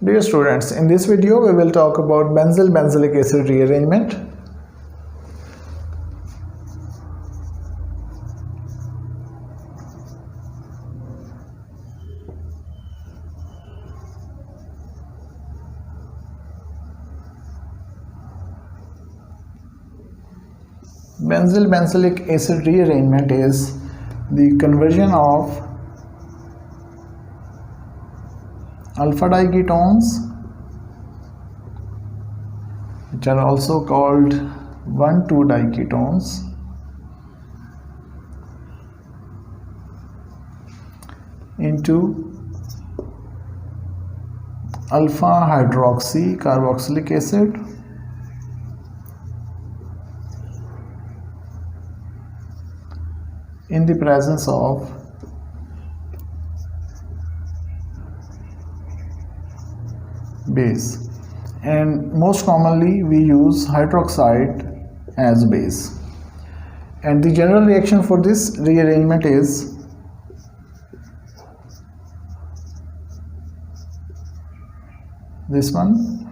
Dear students, in this video we will talk about benzyl-benzilic acid rearrangement. Benzyl-benzilic acid rearrangement is the conversion of alpha diketones, which are also called 1,2 diketones, into alpha hydroxy carboxylic acid in the presence of base, and most commonly we use hydroxide as base. And the general reaction for this rearrangement is this one.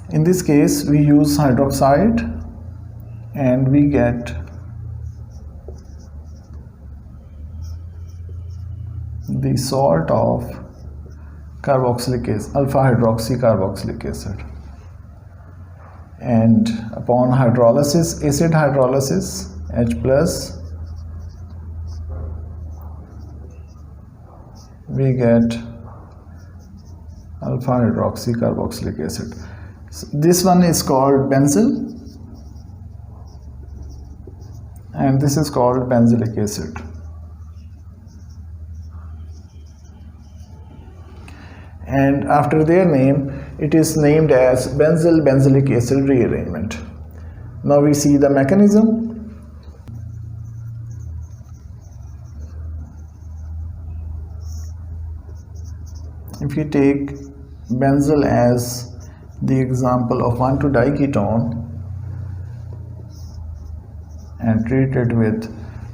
In this case we use hydroxide and we get the salt of carboxylic acid, alpha hydroxy carboxylic acid, and upon hydrolysis, acid hydrolysis, H plus, we get alpha hydroxy carboxylic acid. So this one is called benzyl and this is called benzylic acid. And after their name, it is named as benzyl-benzilic acid rearrangement. Now we see the mechanism. If you take benzyl as the example of 1,2 diketone and treat it with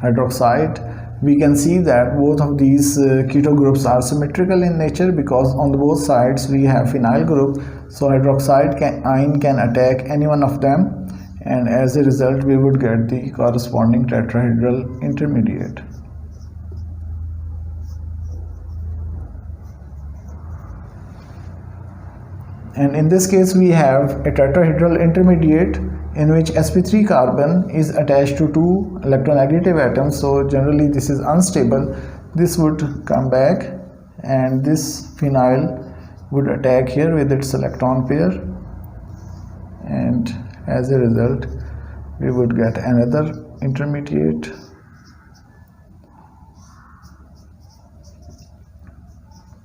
hydroxide, we can see that both of these keto groups are symmetrical in nature, because on the both sides we have phenyl group, so hydroxide ion can attack any one of them, and as a result we would get the corresponding tetrahedral intermediate. And in this case we have a tetrahedral intermediate in which sp3 carbon is attached to two electronegative atoms, so generally this is unstable. This would come back and this phenyl would attack here with its electron pair, and as a result we would get another intermediate.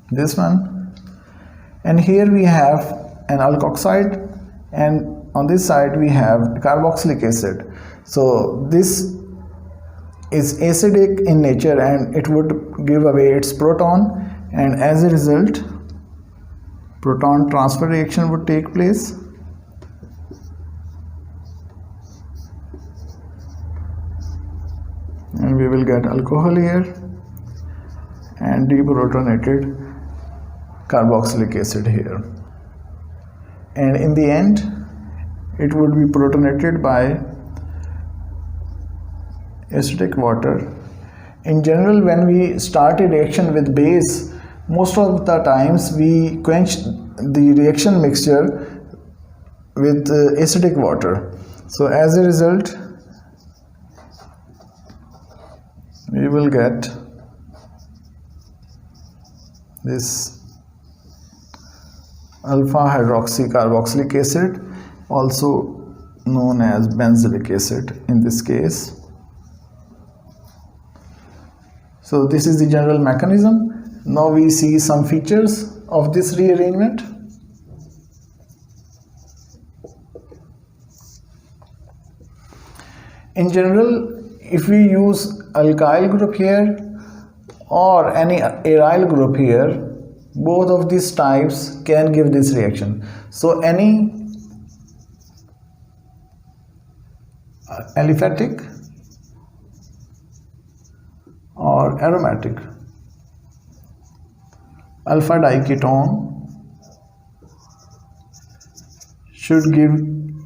This one, and here we have an alkoxide, and on this side we have carboxylic acid. So this is acidic in nature and it would give away its proton, and as a result proton transfer reaction would take place. And we will get alcohol here and deprotonated carboxylic acid here, and in the end it would be protonated by acidic water. In general, when we start a reaction with base, most of the times we quench the reaction mixture with acidic water. So as a result we will get this alpha hydroxy carboxylic acid, also known as benzylic acid in this case. So this is the general mechanism. Now we see some features of this rearrangement. In general, if we use alkyl group here or any aryl group here, both of these types can give this reaction. So any aliphatic or aromatic alpha diketone should give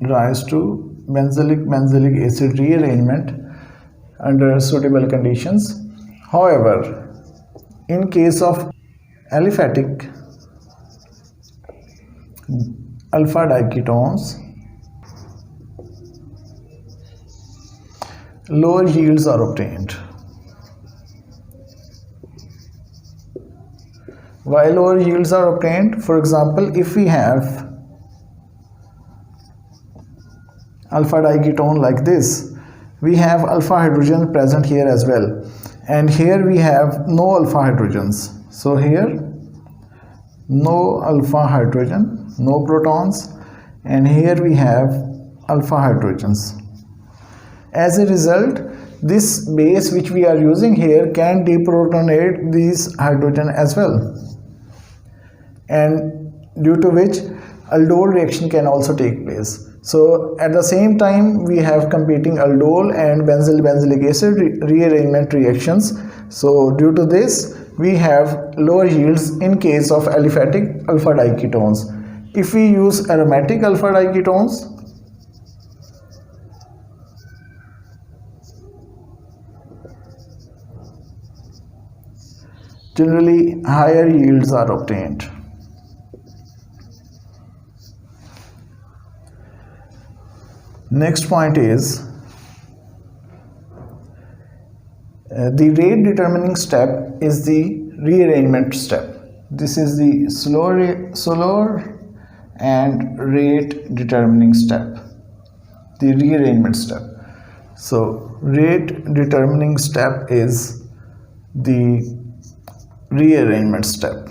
rise to benzylic acid rearrangement under suitable conditions. However, in case of aliphatic alpha diketones, lower yields are obtained. Why lower yields are obtained? For example, if we have alpha diketone like this, we have alpha hydrogen present here as well, and here we have no alpha hydrogens. So here no alpha hydrogen, no protons, and here we have alpha hydrogens. As a result, this base which we are using here can deprotonate these hydrogen as well, and due to which aldol reaction can also take place. So at the same time we have competing aldol and benzyl-benzilic acid rearrangement reactions. So due to this we have lower yields in case of aliphatic alpha diketones. If we use aromatic alpha diketones, generally higher yields are obtained. Next point is the rate determining step is the rearrangement step. This is the slower and rate determining step, the rearrangement step. So rate determining step is the rearrangement step.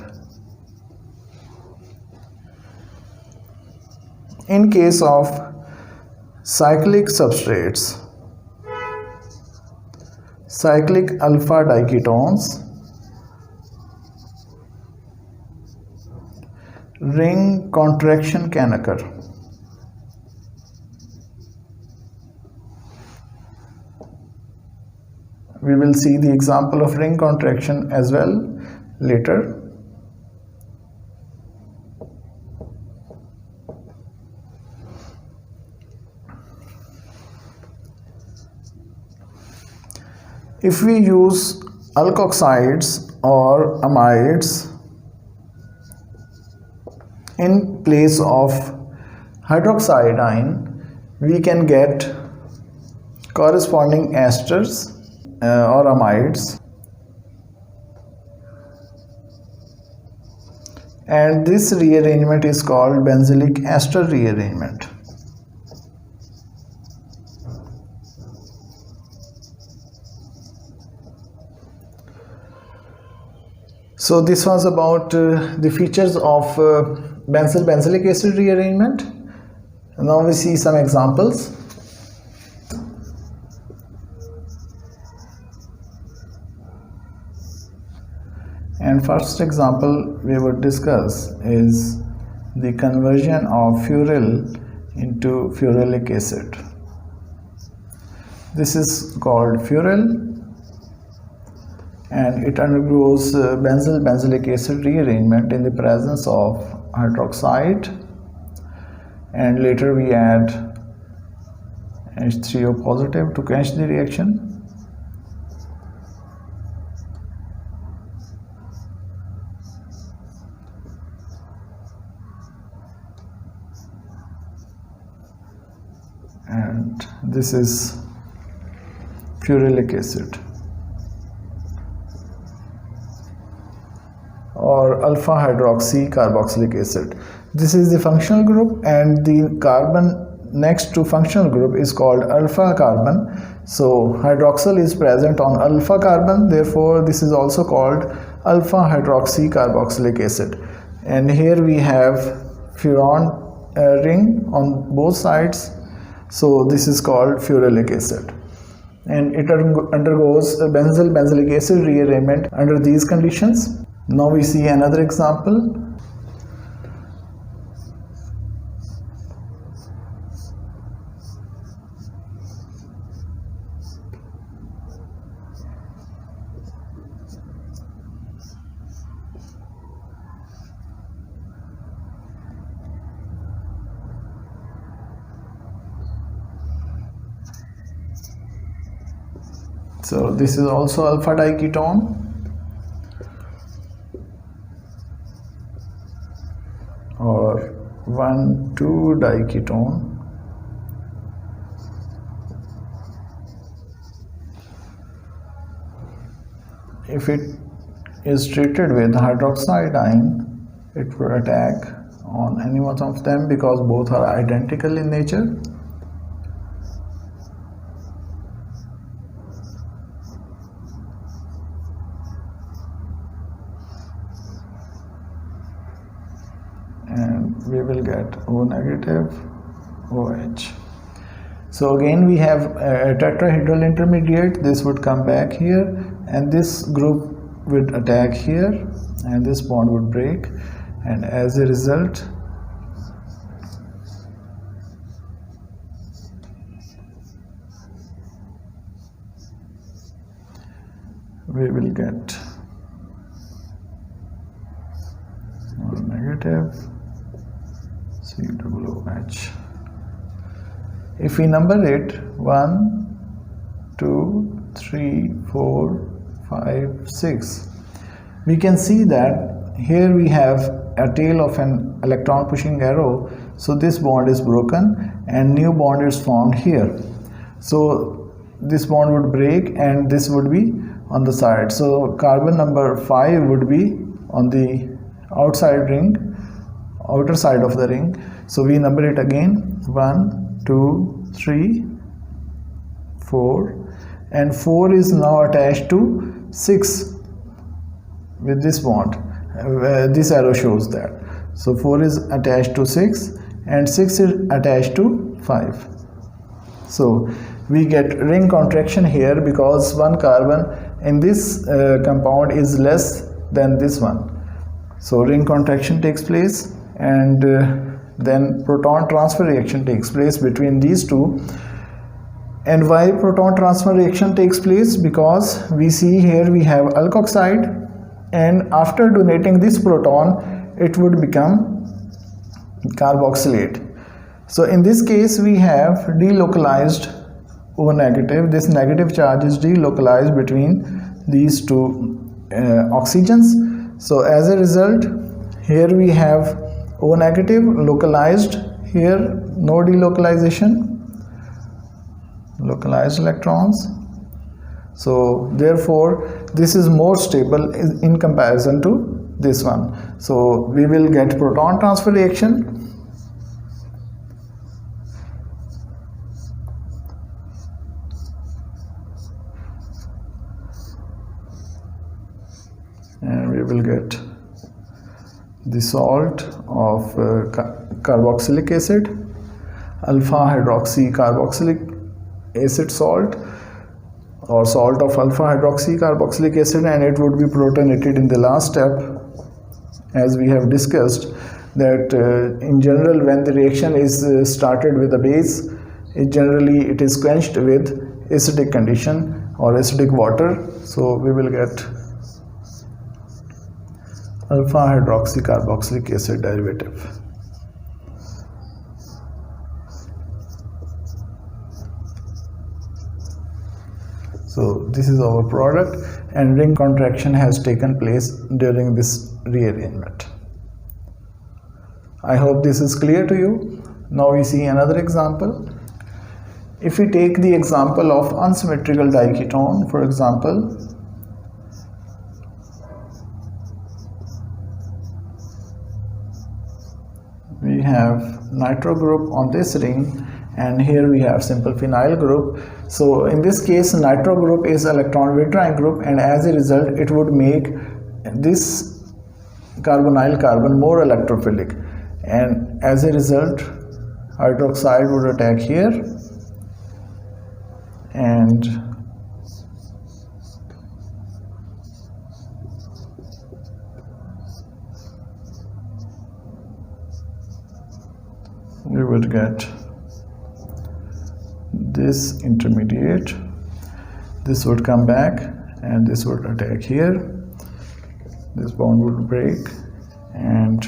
In case of cyclic substrates, cyclic alpha diketones, ring contraction can occur. We will see the example of ring contraction as well later. If we use alkoxides or amides in place of hydroxyidine, we can get corresponding esters or amides, and this rearrangement is called benzylic ester rearrangement. So this was about the features of benzyl-benzilic acid rearrangement. Now we see some examples. And first example we would discuss is the conversion of furyl into furylic acid. This is called furyl, and it undergoes benzyl-benzilic acid rearrangement in the presence of hydroxide, and later we add H3O positive to quench the reaction. And this is furylic acid or alpha hydroxy carboxylic acid. This is the functional group, and the carbon next to functional group is called alpha carbon. So hydroxyl is present on alpha carbon, therefore this is also called alpha hydroxy carboxylic acid. And here we have furan ring on both sides, so this is called furylic acid, and it undergoes benzyl-benzilic acid rearrangement under these conditions. Now we see another example. So this is also alpha diketone, or 1,2-diketone. If it is treated with hydroxide, it will attack on any one of them because both are identical in nature. And we will get O negative, OH. So again we have a tetrahedral intermediate. This would come back here, and this group would attack here, and this bond would break, and as a result we will get O negative, COOH. If we number it 1, 2, 3, 4, 5, 6, we can see that here we have a tail of an electron pushing arrow, so this bond is broken and new bond is formed here. So this bond would break and this would be on the side. So carbon number 5 would be on the outside ring, outer side of the ring. So we number it again 1, 2, 3, 4, and 4 is now attached to 6 with this bond. This arrow shows that. So 4 is attached to 6 and 6 is attached to 5. So we get ring contraction here because one carbon in this compound is less than this one. So ring contraction takes place, and then proton transfer reaction takes place between these two. And why proton transfer reaction takes place? Because we see here we have alkoxide, and after donating this proton it would become carboxylate. So in this case we have delocalized O negative. This negative charge is delocalized between these two oxygens. So as a result, here we have O negative localized, here no delocalization, localized electrons. So therefore this is more stable in comparison to this one. So we will get proton transfer reaction, and we will get the salt of carboxylic acid, alpha hydroxy carboxylic acid salt, or salt of alpha hydroxy carboxylic acid, and it would be protonated in the last step, as we have discussed that in general when the reaction is started with a base, it is quenched with acidic condition or acidic water. So we will get alpha hydroxy carboxylic acid derivative. So this is our product, and ring contraction has taken place during this rearrangement. I hope this is clear to you. Now we see another example. If we take the example of unsymmetrical diketone, for example, we have nitro group on this ring, and here we have simple phenyl group. So in this case nitro group is electron withdrawing group, and as a result it would make this carbonyl carbon more electrophilic, and as a result hydroxide would attack here, and we would get this intermediate. This would come back and this would attack here. This bond would break, and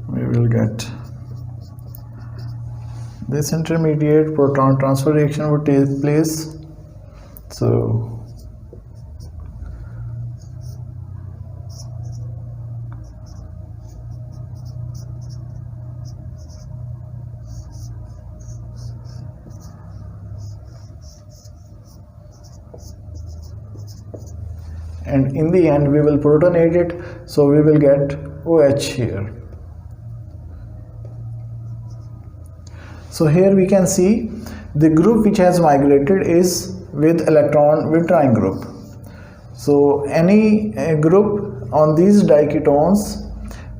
we will get this intermediate proton transfer reaction would take place. So and in the end we will protonate it, so we will get OH here. So here we can see the group which has migrated is with electron withdrawing group. So any group on these diketones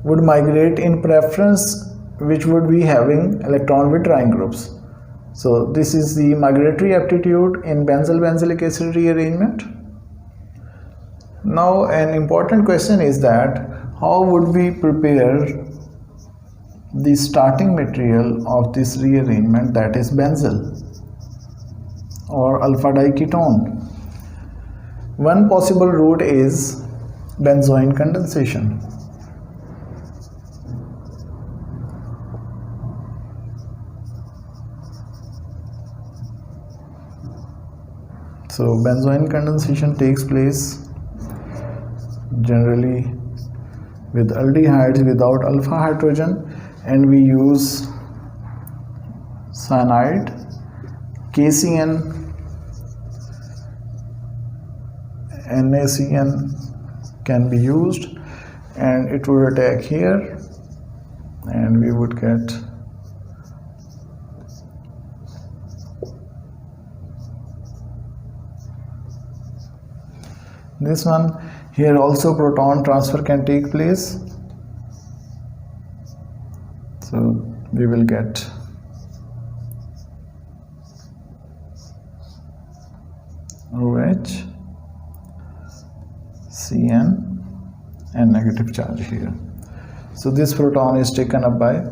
would migrate in preference which would be having electron withdrawing groups. So this is the migratory aptitude in benzyl-benzylic acid rearrangement. Now an important question is that how would we prepare the starting material of this rearrangement, that is benzyl or alpha diketone? One possible route is benzoin condensation. So benzoin condensation takes place generally with aldehydes without alpha hydrogen, and we use cyanide, KCN, NaCN can be used, and it would attack here and we would get this one. Here also proton transfer can take place, so we will get OH, CN and negative charge here. So this proton is taken up by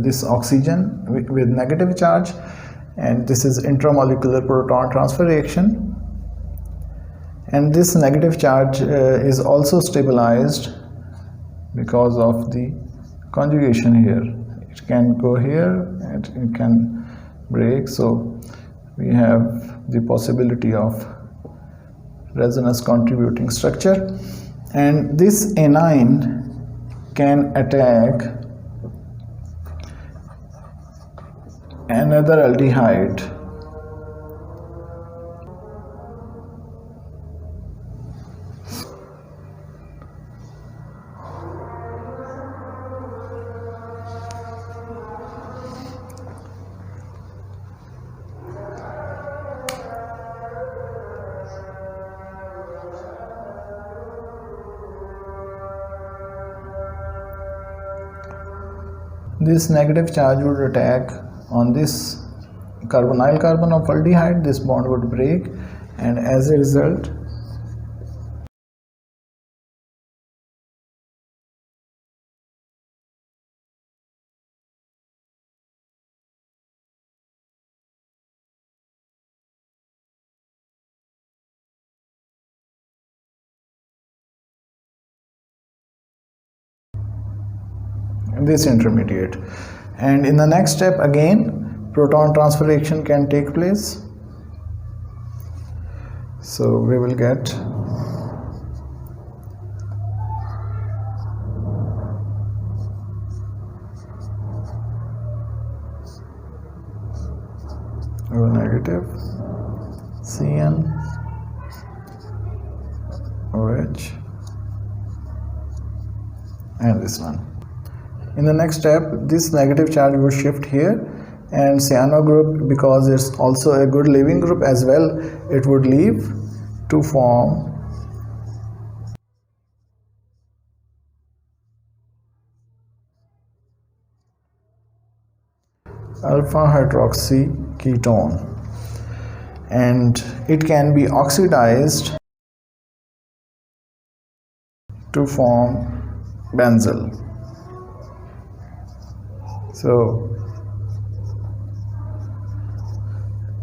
this oxygen with negative charge, and this is intramolecular proton transfer reaction. And this negative charge is also stabilized because of the conjugation here. It can go here and it can break, so we have the possibility of resonance contributing structure. And this anion can attack another aldehyde . This negative charge would attack on this carbonyl carbon of aldehyde. This bond would break, and as a result this intermediate. And in the next step again proton transfer reaction can take place, so we will get O negative, CN, OH and this one. In the next step, this negative charge will shift here, and cyano group, because it's also a good leaving group as well, it would leave to form alpha hydroxy ketone, and it can be oxidized to form benzyl. So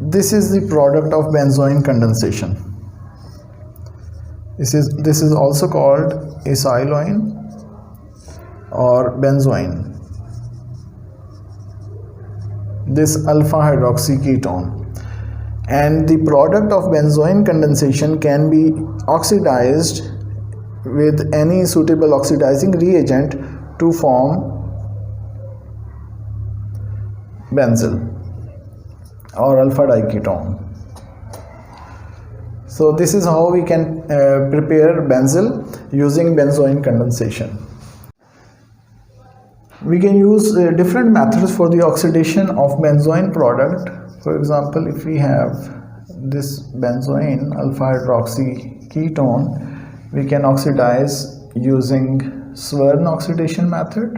this is the product of benzoin condensation. This is also called acetylene, or benzoin, this alpha hydroxy ketone. And the product of benzoin condensation can be oxidized with any suitable oxidizing reagent to form benzil or alpha diketone. So this is how we can prepare benzil using benzoin condensation. We can use different methods for the oxidation of benzoin product. For example, if we have this benzoin alpha hydroxy ketone, we can oxidize using Swern oxidation method,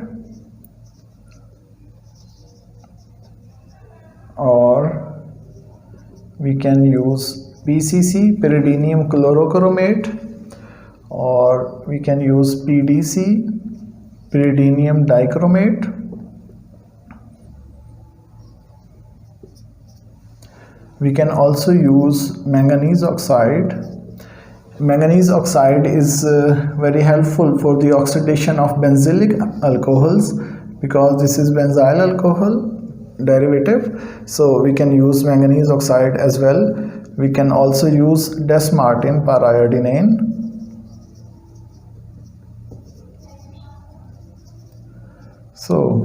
or we can use PCC, pyridinium chlorochromate, or we can use PDC, pyridinium dichromate. We can also use manganese oxide. Manganese oxide is very helpful for the oxidation of benzylic alcohols, because this is benzyl alcohol derivative, so we can use manganese oxide as well. We can also use Des-Martin periodinane. So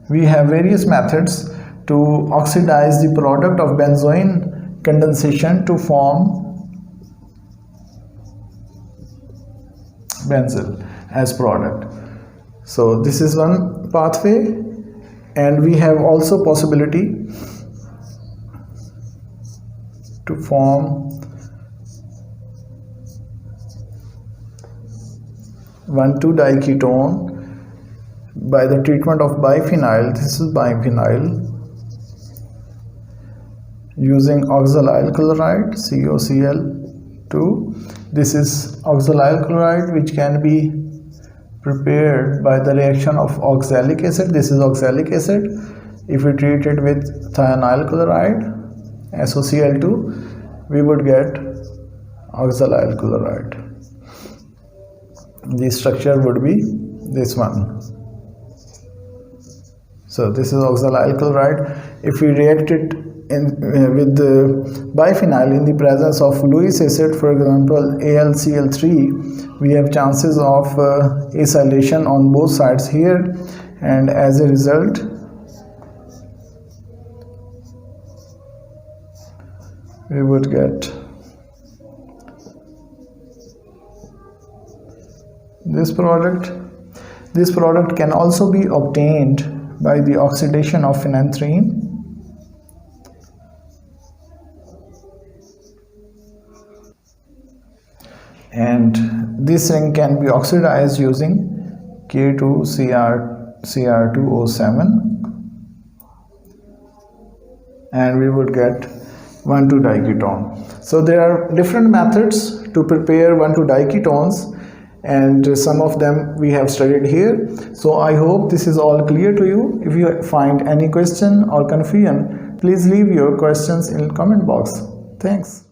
we have various methods to oxidize the product of benzoin condensation to form benzil as product. So this is one pathway, and we have also possibility to form 1,2-diketone by the treatment of biphenyl. This is biphenyl using oxalyl chloride, COCl2. This is oxalyl chloride, which can be prepared by the reaction of oxalic acid. This is oxalic acid. If we treat it with thionyl chloride, SOCl2, we would get oxalyl chloride. The structure would be this one. So this is oxalyl chloride. If we react it with the biphenyl in the presence of Lewis acid, for example AlCl3, we have chances of acylation on both sides here, and as a result we would get this product. This product can also be obtained by the oxidation of phenanthrene. And this ring can be oxidized using K2Cr2O7, and we would get 1,2-diketone. So there are different methods to prepare 1,2-diketones, and some of them we have studied here. So I hope this is all clear to you. If you find any question or confusion, please leave your questions in the comment box. Thanks.